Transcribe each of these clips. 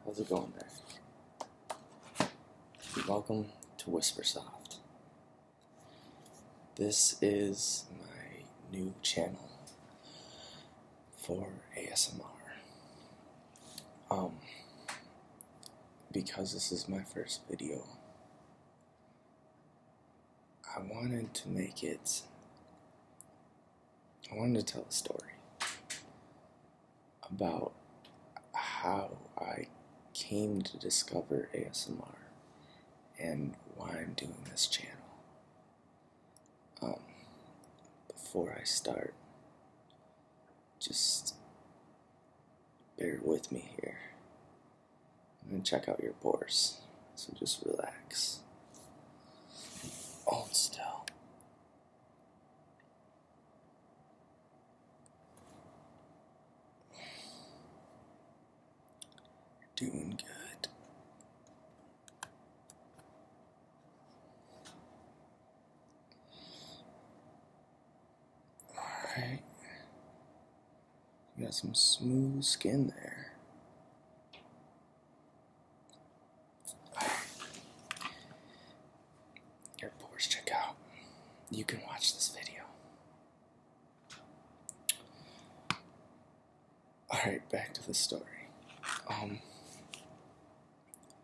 How's it going there? Welcome to Whispersoft. This is my new channel for ASMR. Because this is my first video, I wanted to tell a story about how I came to discover ASMR and why I'm doing this channel. Before I start, just bear with me here. I'm gonna check out your pores, so just relax. Hold still. You're doing good. Alright. You got some smooth skin there. Your pores check out. You can watch this video. Alright, back to the story.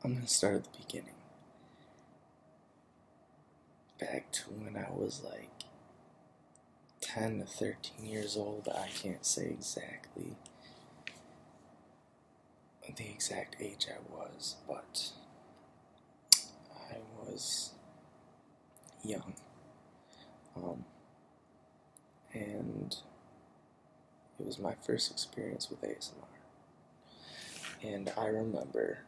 I'm gonna start at the beginning. Back to when I was like 10 to 13 years old. I can't say exactly the exact age I was, but I was young. And it was my first experience with ASMR. And I remember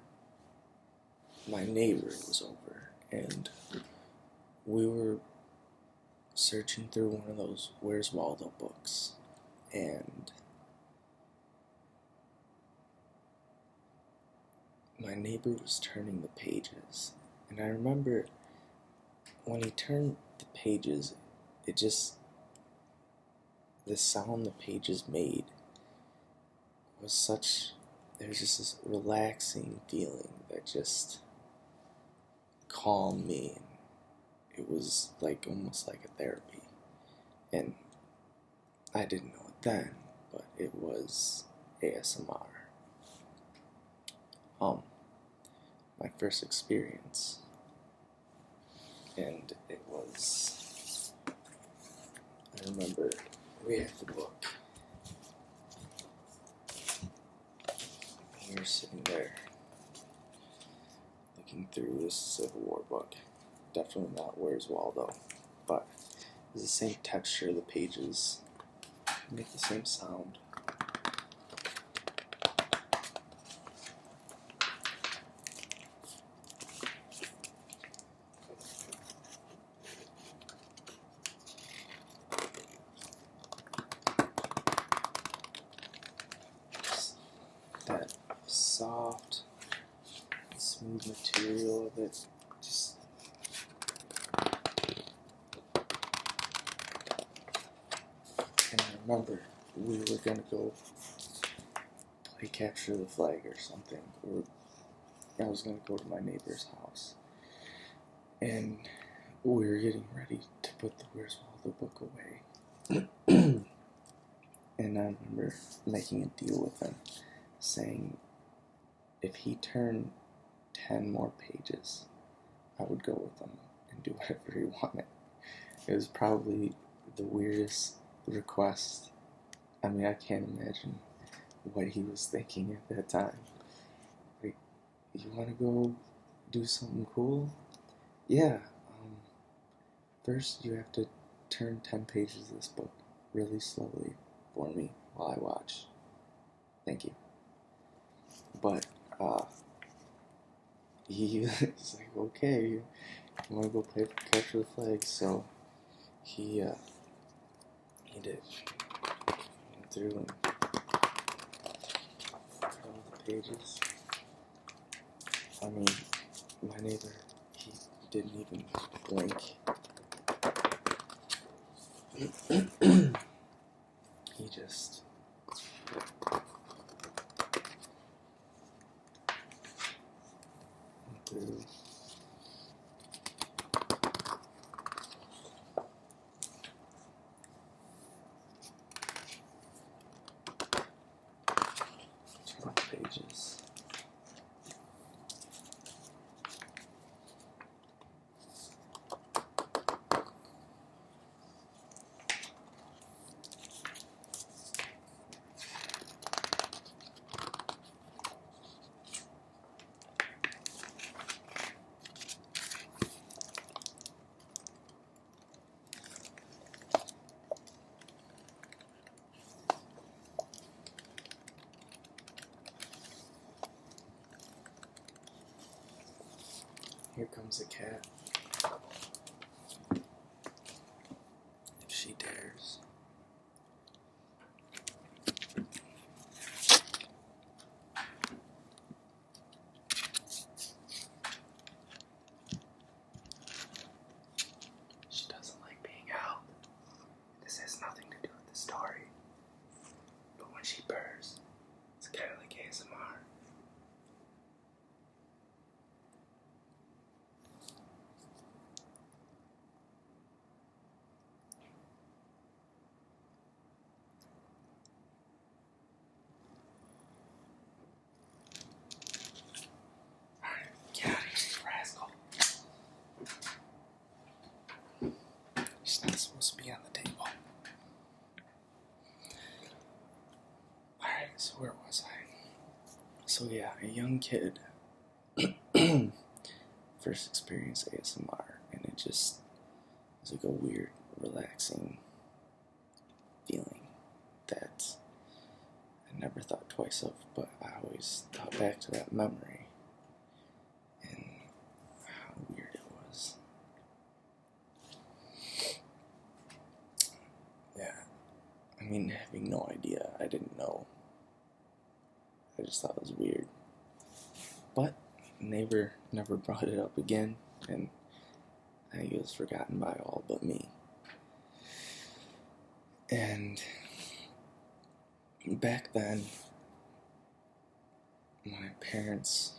my neighbor was over, and we were searching through one of those Where's Waldo books, and my neighbor was turning the pages, and I remember when he turned the pages, the sound the pages made was there was just this relaxing feeling that just calmed me. It was like almost like a therapy, and I didn't know it then, but it was ASMR. My first experience, and it was, I remember we had the book. We were sitting there looking through this Civil War book. Definitely not Where's Waldo, but it's the same texture of the pages, make the same sound. That soft, smooth material of it, just and I remember we were gonna go play capture the flag or something, or I was gonna go to my neighbor's house, and we were getting ready to put the Where's Waldo book away. And I remember making a deal with him, saying if he turned 10 more pages, I would go with him and do whatever he wanted. It was probably the weirdest request. I mean, I can't imagine what he was thinking at that time. Like, you want to go do something cool? Yeah. First, you have to turn 10 pages of this book really slowly for me while I watch. Thank you. But he was like, okay, you want to go play capture the flag? So he did. Went through and all the pages. I mean, my neighbor, he didn't even blink. He just through. Turn pages. Here comes a cat. If she dares. She doesn't like being out. This has nothing to do with the story. But when she purrs, it's kind of like ASMR. Alright, get out of here, you rascal. She's not supposed to be on the table. Alright, so where was I? So yeah, a young kid first experienced ASMR, and it just was like a weird, relaxing feeling that I never thought twice of, but I always thought back to that memory and how weird it was. Yeah, I mean, having no idea, I didn't know. I just thought it was weird. But neighbor never brought it up again, and I think it was forgotten by all but me. And back then, my parents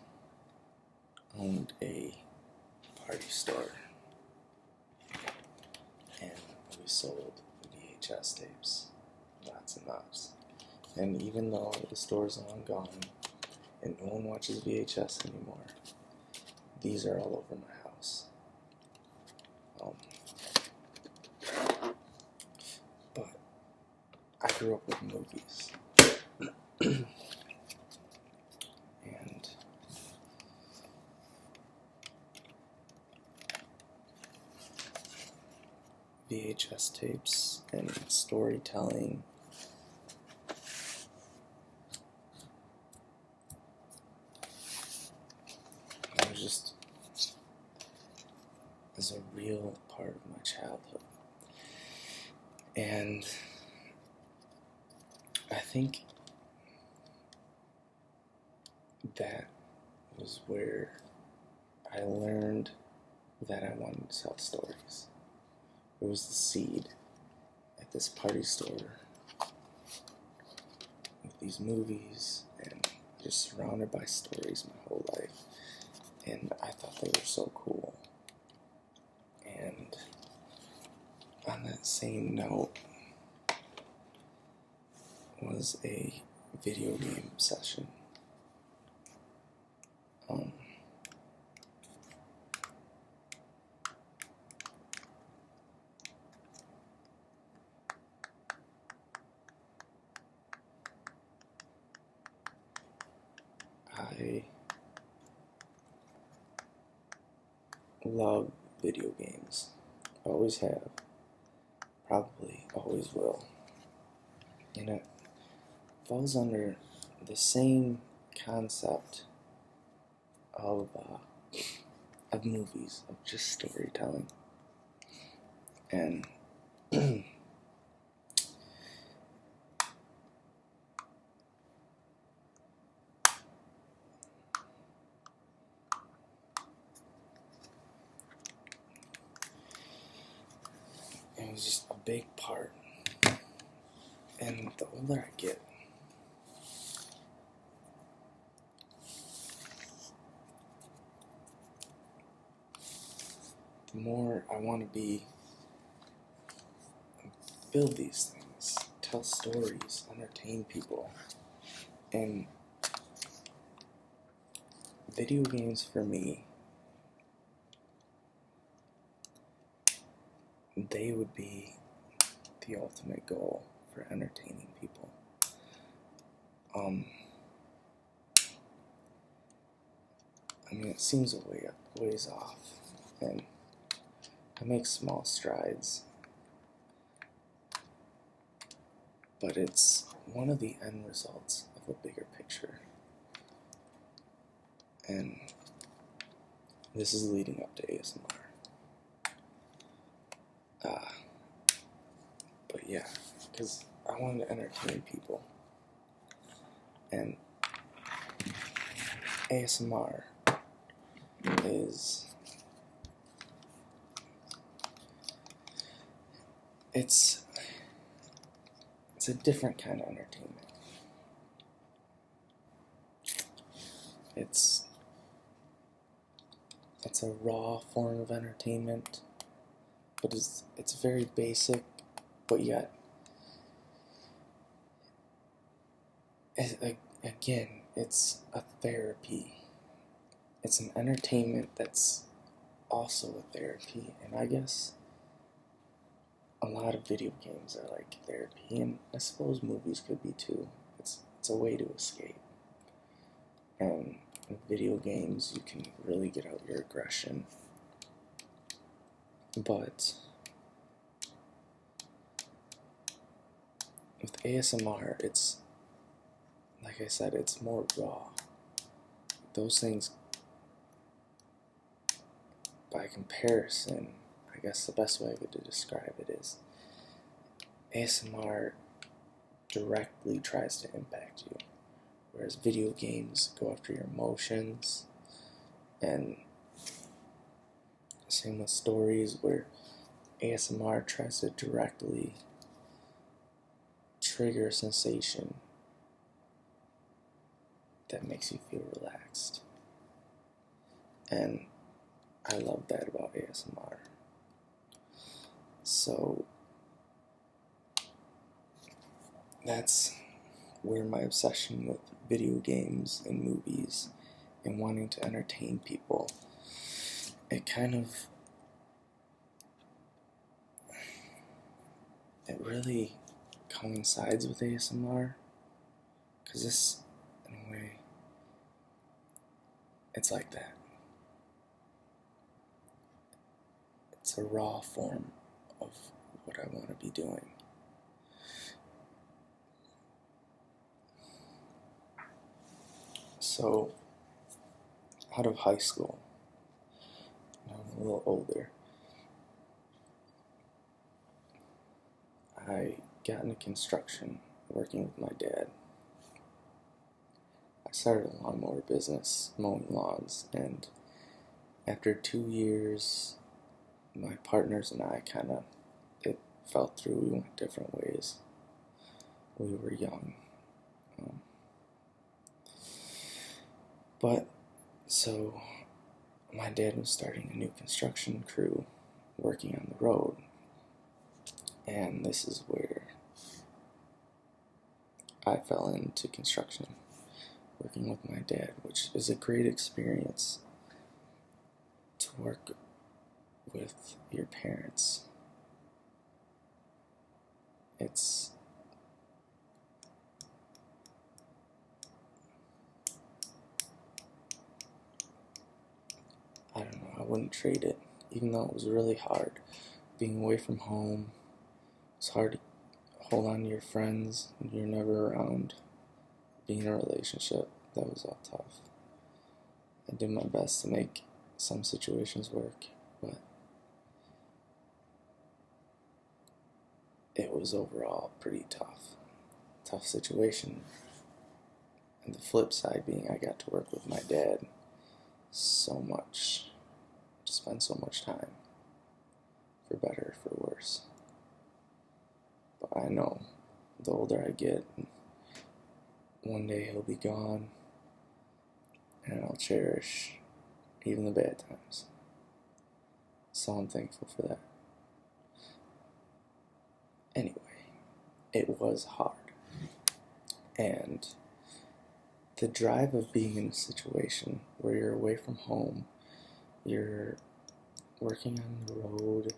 owned a party store, and we sold VHS tapes, lots and lots. And even though the store's long gone and no one watches VHS anymore, these are all over my house. But I grew up with movies. And VHS tapes and storytelling. It was just as a real part of my childhood. And I think that was where I learned that I wanted to tell stories. It was the seed at this party store with these movies and just surrounded by stories my whole life. And I thought they were so cool. And on that same note was a video game session. I love video games. Always have. Probably always will. And it falls under the same concept of movies, of just storytelling. And it was just a big part. And the older I get, the more I want to build these things, tell stories, entertain people. And video games for me, they would be the ultimate goal for entertaining people. I mean, it seems a ways off, and I make small strides, but it's one of the end results of a bigger picture. And this is leading up to ASMR. But yeah, because I wanted to entertain people. And ASMR is, it's a different kind of entertainment. It's a raw form of entertainment, but it's very basic, but yet again, it's a therapy. It's an entertainment that's also a therapy, and I guess a lot of video games are like therapy, and I suppose movies could be too. It's a way to escape. And in video games, you can really get out your aggression. But with ASMR, it's, like I said, it's more raw. Those things, by comparison, I guess the best way to describe it is ASMR directly tries to impact you, whereas video games go after your emotions. And same with stories, where ASMR tries to directly trigger a sensation that makes you feel relaxed. And I love that about ASMR. So that's where my obsession with video games and movies and wanting to entertain people, it really coincides with ASMR, because this, in a way, it's like that. It's a raw form of what I want to be doing. So, out of high school, now I'm a little older, I got into construction working with my dad. I started a lawnmower business, mowing lawns, and after 2 years, my partners and I it fell through. We went different ways. We were young. But, so, my dad was starting a new construction crew working on the road. And this is where I fell into construction, working with my dad, which is a great experience to work with your parents. I don't know, I wouldn't trade it, even though it was really hard. Being away from home, it's hard to hold on to your friends when you're never around. Being in a relationship, that was all tough. I did my best to make some situations work, but it was overall pretty tough situation. And the flip side being I got to work with my dad so much, to spend so much time, for better or for worse. But I know the older I get, one day he'll be gone, and I'll cherish even the bad times. So I'm thankful for that. Anyway, it was hard. And the drive of being in a situation where you're away from home, you're working on the road,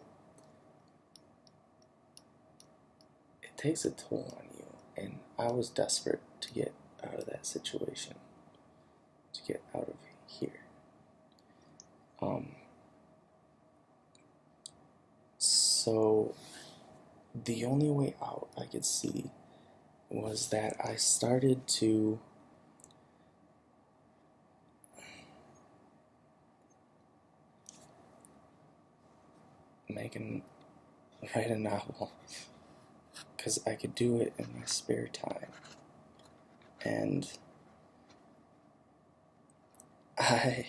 it takes a toll on you. And I was desperate to get out of that situation, to get out of here. So the only way out I could see was that I started to write a novel, because I could do it in my spare time. And I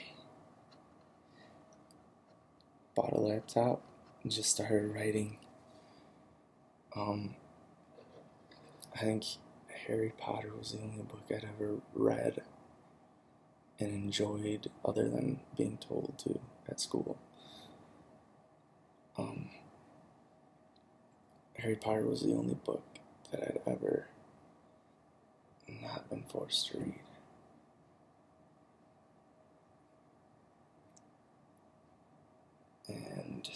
bought a laptop and just started writing. I think Harry Potter was the only book I'd ever read and enjoyed other than being told to at school. Harry Potter was the only book that I'd ever not been forced to read. And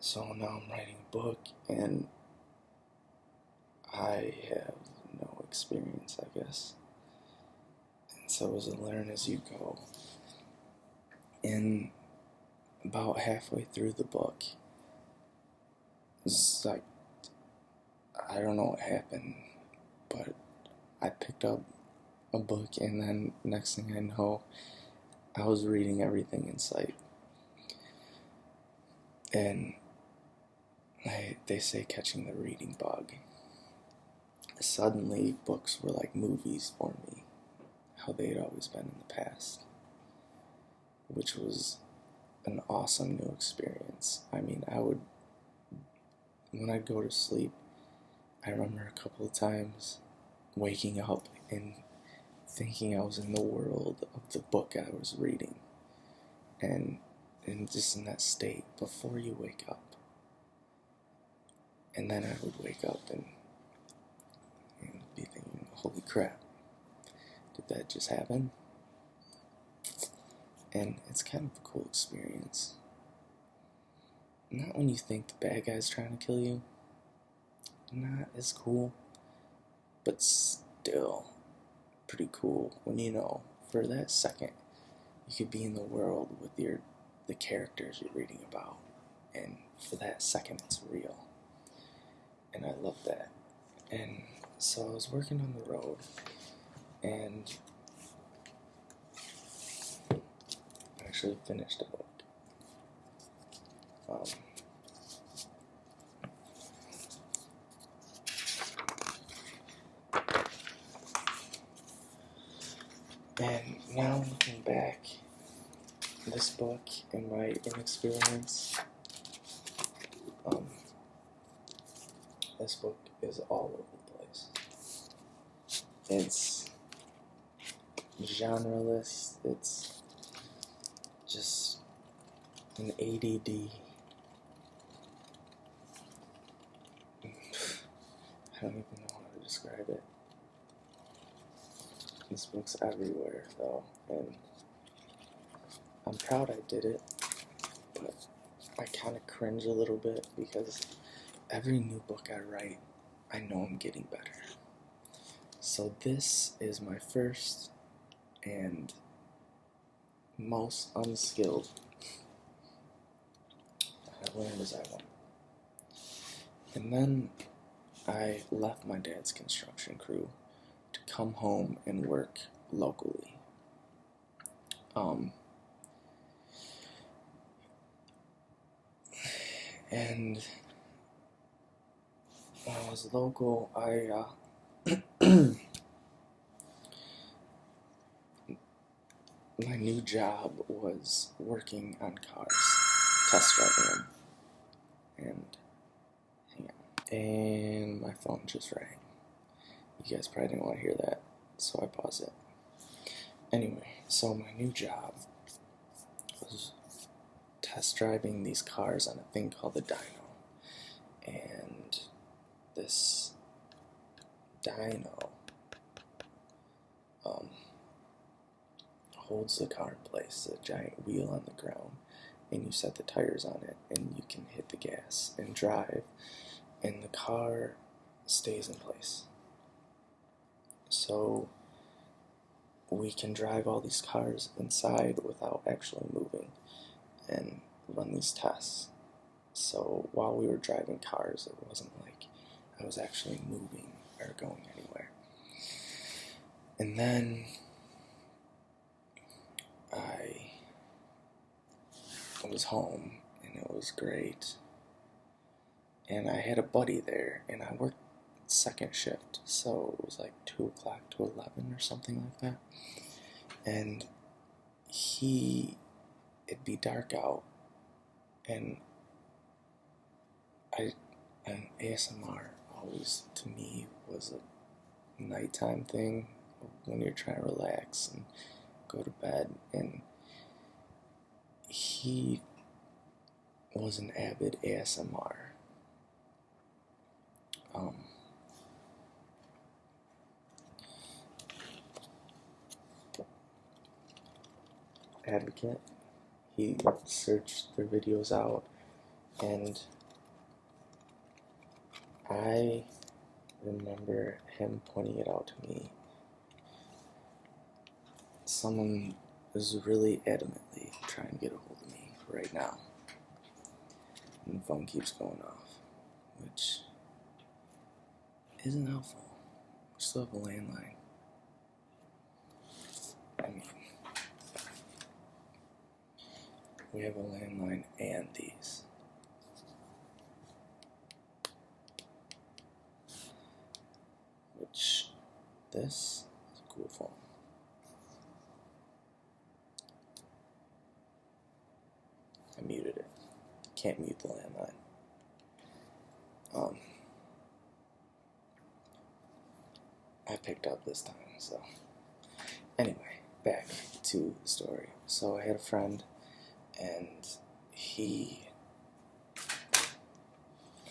so now I'm writing a book, and I have no experience, I guess. And so it was a learn as you go. And about halfway through the book, it's like, I don't know what happened, but I picked up a book, and then next thing I know, I was reading everything in sight. And they say catching the reading bug. Suddenly, books were like movies for me, how they had always been in the past, which was an awesome new experience. I mean, when I'd go to sleep, I remember a couple of times waking up and thinking I was in the world of the book I was reading, and just in that state before you wake up. And then I would wake up and be thinking, holy crap, did that just happen? And it's kind of a cool experience. Not when you think the bad guy's trying to kill you, not as cool, but still pretty cool when you know for that second you could be in the world with the characters you're reading about, and for that second it's real. And I love that. And so I was working on the road, and I actually finished a book. And now looking back, this book and my inexperience, this book is all over the place. It's genreless, it's just an ADD. I don't even know how to describe it. This book's everywhere, though, and I'm proud I did it, but I kind of cringe a little bit because every new book I write, I know I'm getting better. So this is my first and most unskilled. I learned as I went. And then I left my dad's construction crew to come home and work locally. And when I was local, my new job was working on cars, test driving them. And hang on. And my phone just rang. You guys probably didn't want to hear that, so I paused it. Anyway, so my new job was test driving these cars on a thing called the dyno, and this dyno holds the car in place, a giant wheel on the ground, and you set the tires on it, and you can hit the gas and drive, and the car stays in place. So we can drive all these cars inside without actually moving and run these tests. So while we were driving cars, it wasn't like I was actually moving or going anywhere. And then I was home, and it was great. And I had a buddy there, and I worked second shift, so it was like 2 o'clock to 11 or something like that. And it'd be dark out, and an ASMR always, to me, was a nighttime thing when you're trying to relax and go to bed. And he was an avid ASMR advocate. He searched their videos out, and I remember him pointing it out to me. Someone is really adamantly trying to get a hold of me right now, and the phone keeps going off, which isn't helpful. We still have a landline. I mean, we have a landline and these. Which, this is a cool phone. I muted it. Can't mute the landline. I picked up this time, so. Anyway, back to the story. So I had a friend, and he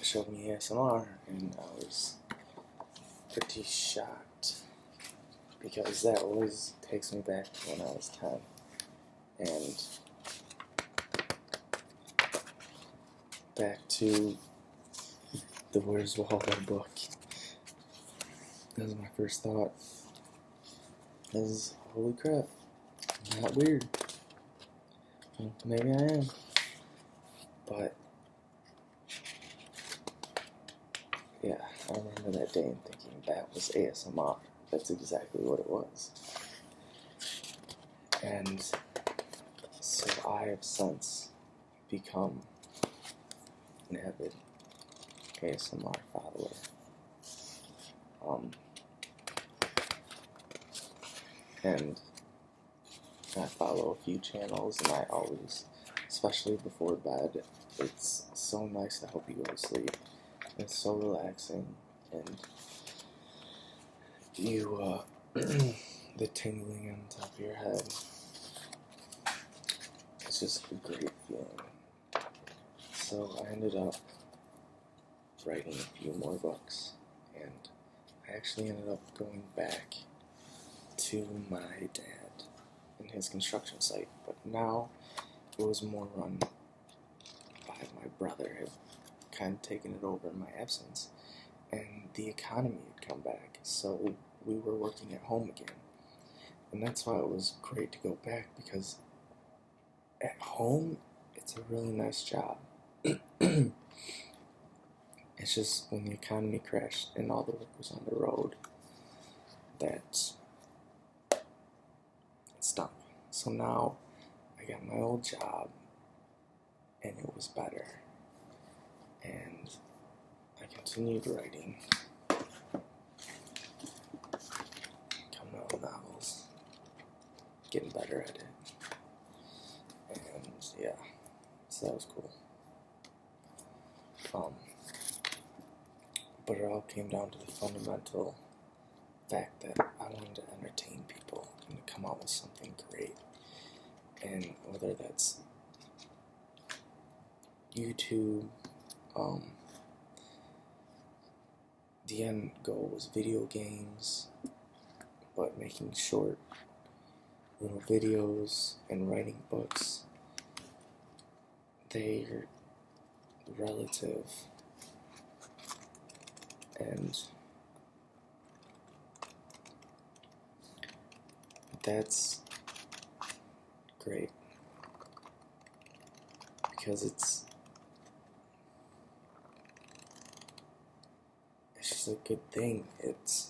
showed me ASMR, and I was pretty shocked, because that always takes me back to when I was 10, and back to the Where's Waldo book. That was my first thought. Is, holy crap, I'm not weird. Well, maybe I am, but yeah, I remember that day and thinking that was ASMR. That's exactly what it was. And so I have since become an avid ASMR follower. And I follow a few channels, and I always, especially before bed, it's so nice to help you go to sleep. It's so relaxing, and you, the tingling on top of your head, it's just a great feeling. So I ended up writing a few more books, and I actually ended up going back to my dad and his construction site, but now it was more run by my brother, had kind of taken it over in my absence, and the economy had come back, so we were working at home again. And that's why it was great to go back, because at home, it's a really nice job. It's just when the economy crashed and all the work was on the road, that it stunk. So now I got my old job, and it was better. And I continued writing, coming out with novels, getting better at it. And yeah, so that was cool. But it all came down to the fundamental fact that I wanted to entertain people and to come out with something great. And whether that's YouTube. The end goal was video games, but making short little videos and writing books, they're relative, and that's great because it's just a good thing. It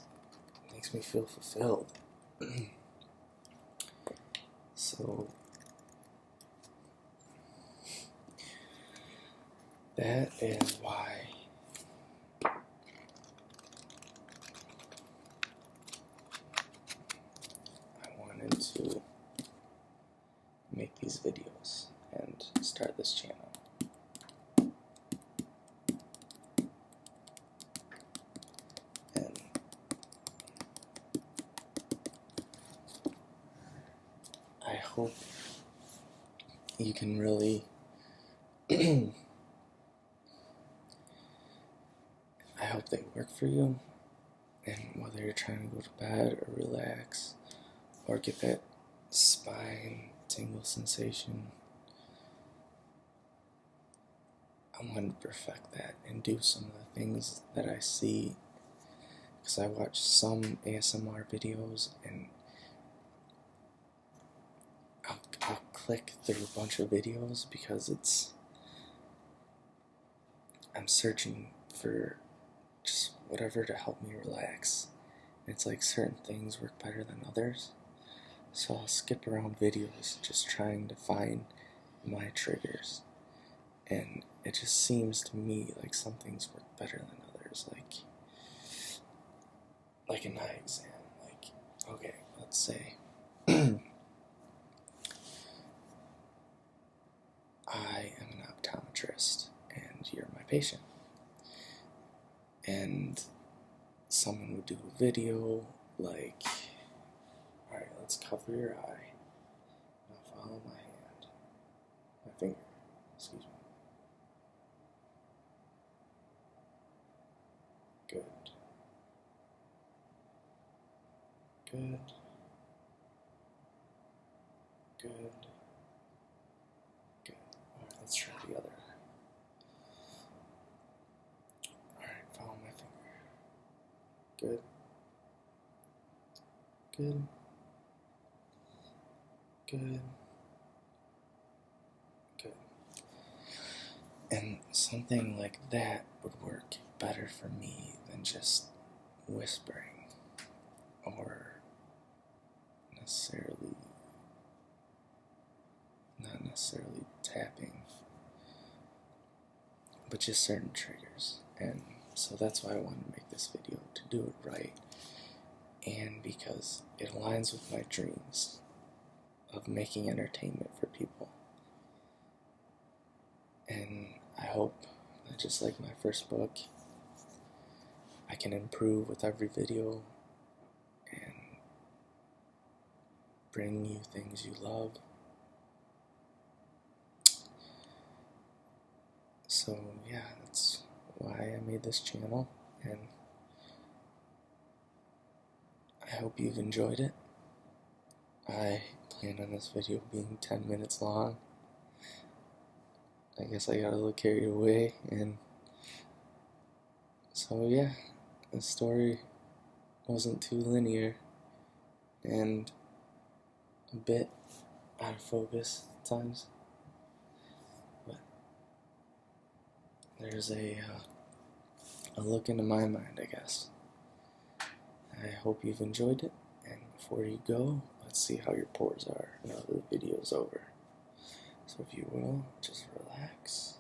makes me feel fulfilled. So that is why I wanted to make these videos and start this channel. And I hope you can really I hope they work for you, and whether you're trying to go to bed or relax or get that spine tingle sensation, I want to perfect that and do some of the things that I see, because I watch some ASMR videos and I'll click through a bunch of videos because I'm searching for just whatever to help me relax. It's like certain things work better than others, so I'll skip around videos just trying to find my triggers, and it just seems to me like some things work better than others, like an eye exam. Like, okay, let's say I am an optometrist and you're my patient, and someone would do a video like, alright, let's cover your eye, now follow my hand, my finger, excuse me. Good. Good. Good. Good. Alright, let's try the other eye. Alright, follow my finger. Good. Good. Good. Good. And something like that would work better for me than just whispering or not necessarily tapping, but just certain triggers. And so that's why I wanted to make this video, to do it right, and because it aligns with my dreams of making entertainment for people. And I hope that, just like my first book, I can improve with every video and bring you things you love. So yeah, that's why I made this channel, and I hope you've enjoyed it. I plan on this video being 10 minutes long. I guess I got a little carried away, and so yeah, the story wasn't too linear and a bit out of focus at times, but there's a look into my mind, I guess. I hope you've enjoyed it, and before you go, let's see how your pores are now that the video's over. So if you will, just relax.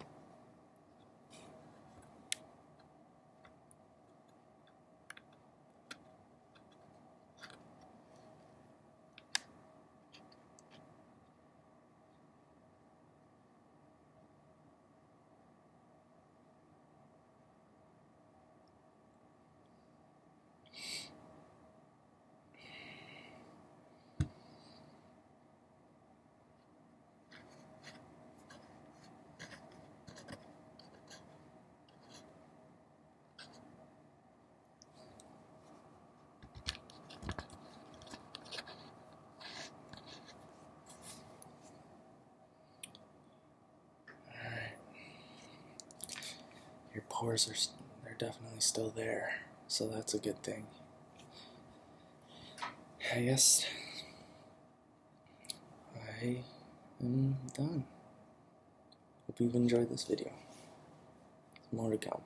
pores they're definitely still there, so that's a good thing. I guess I am done. Hope you've enjoyed this video. More to come.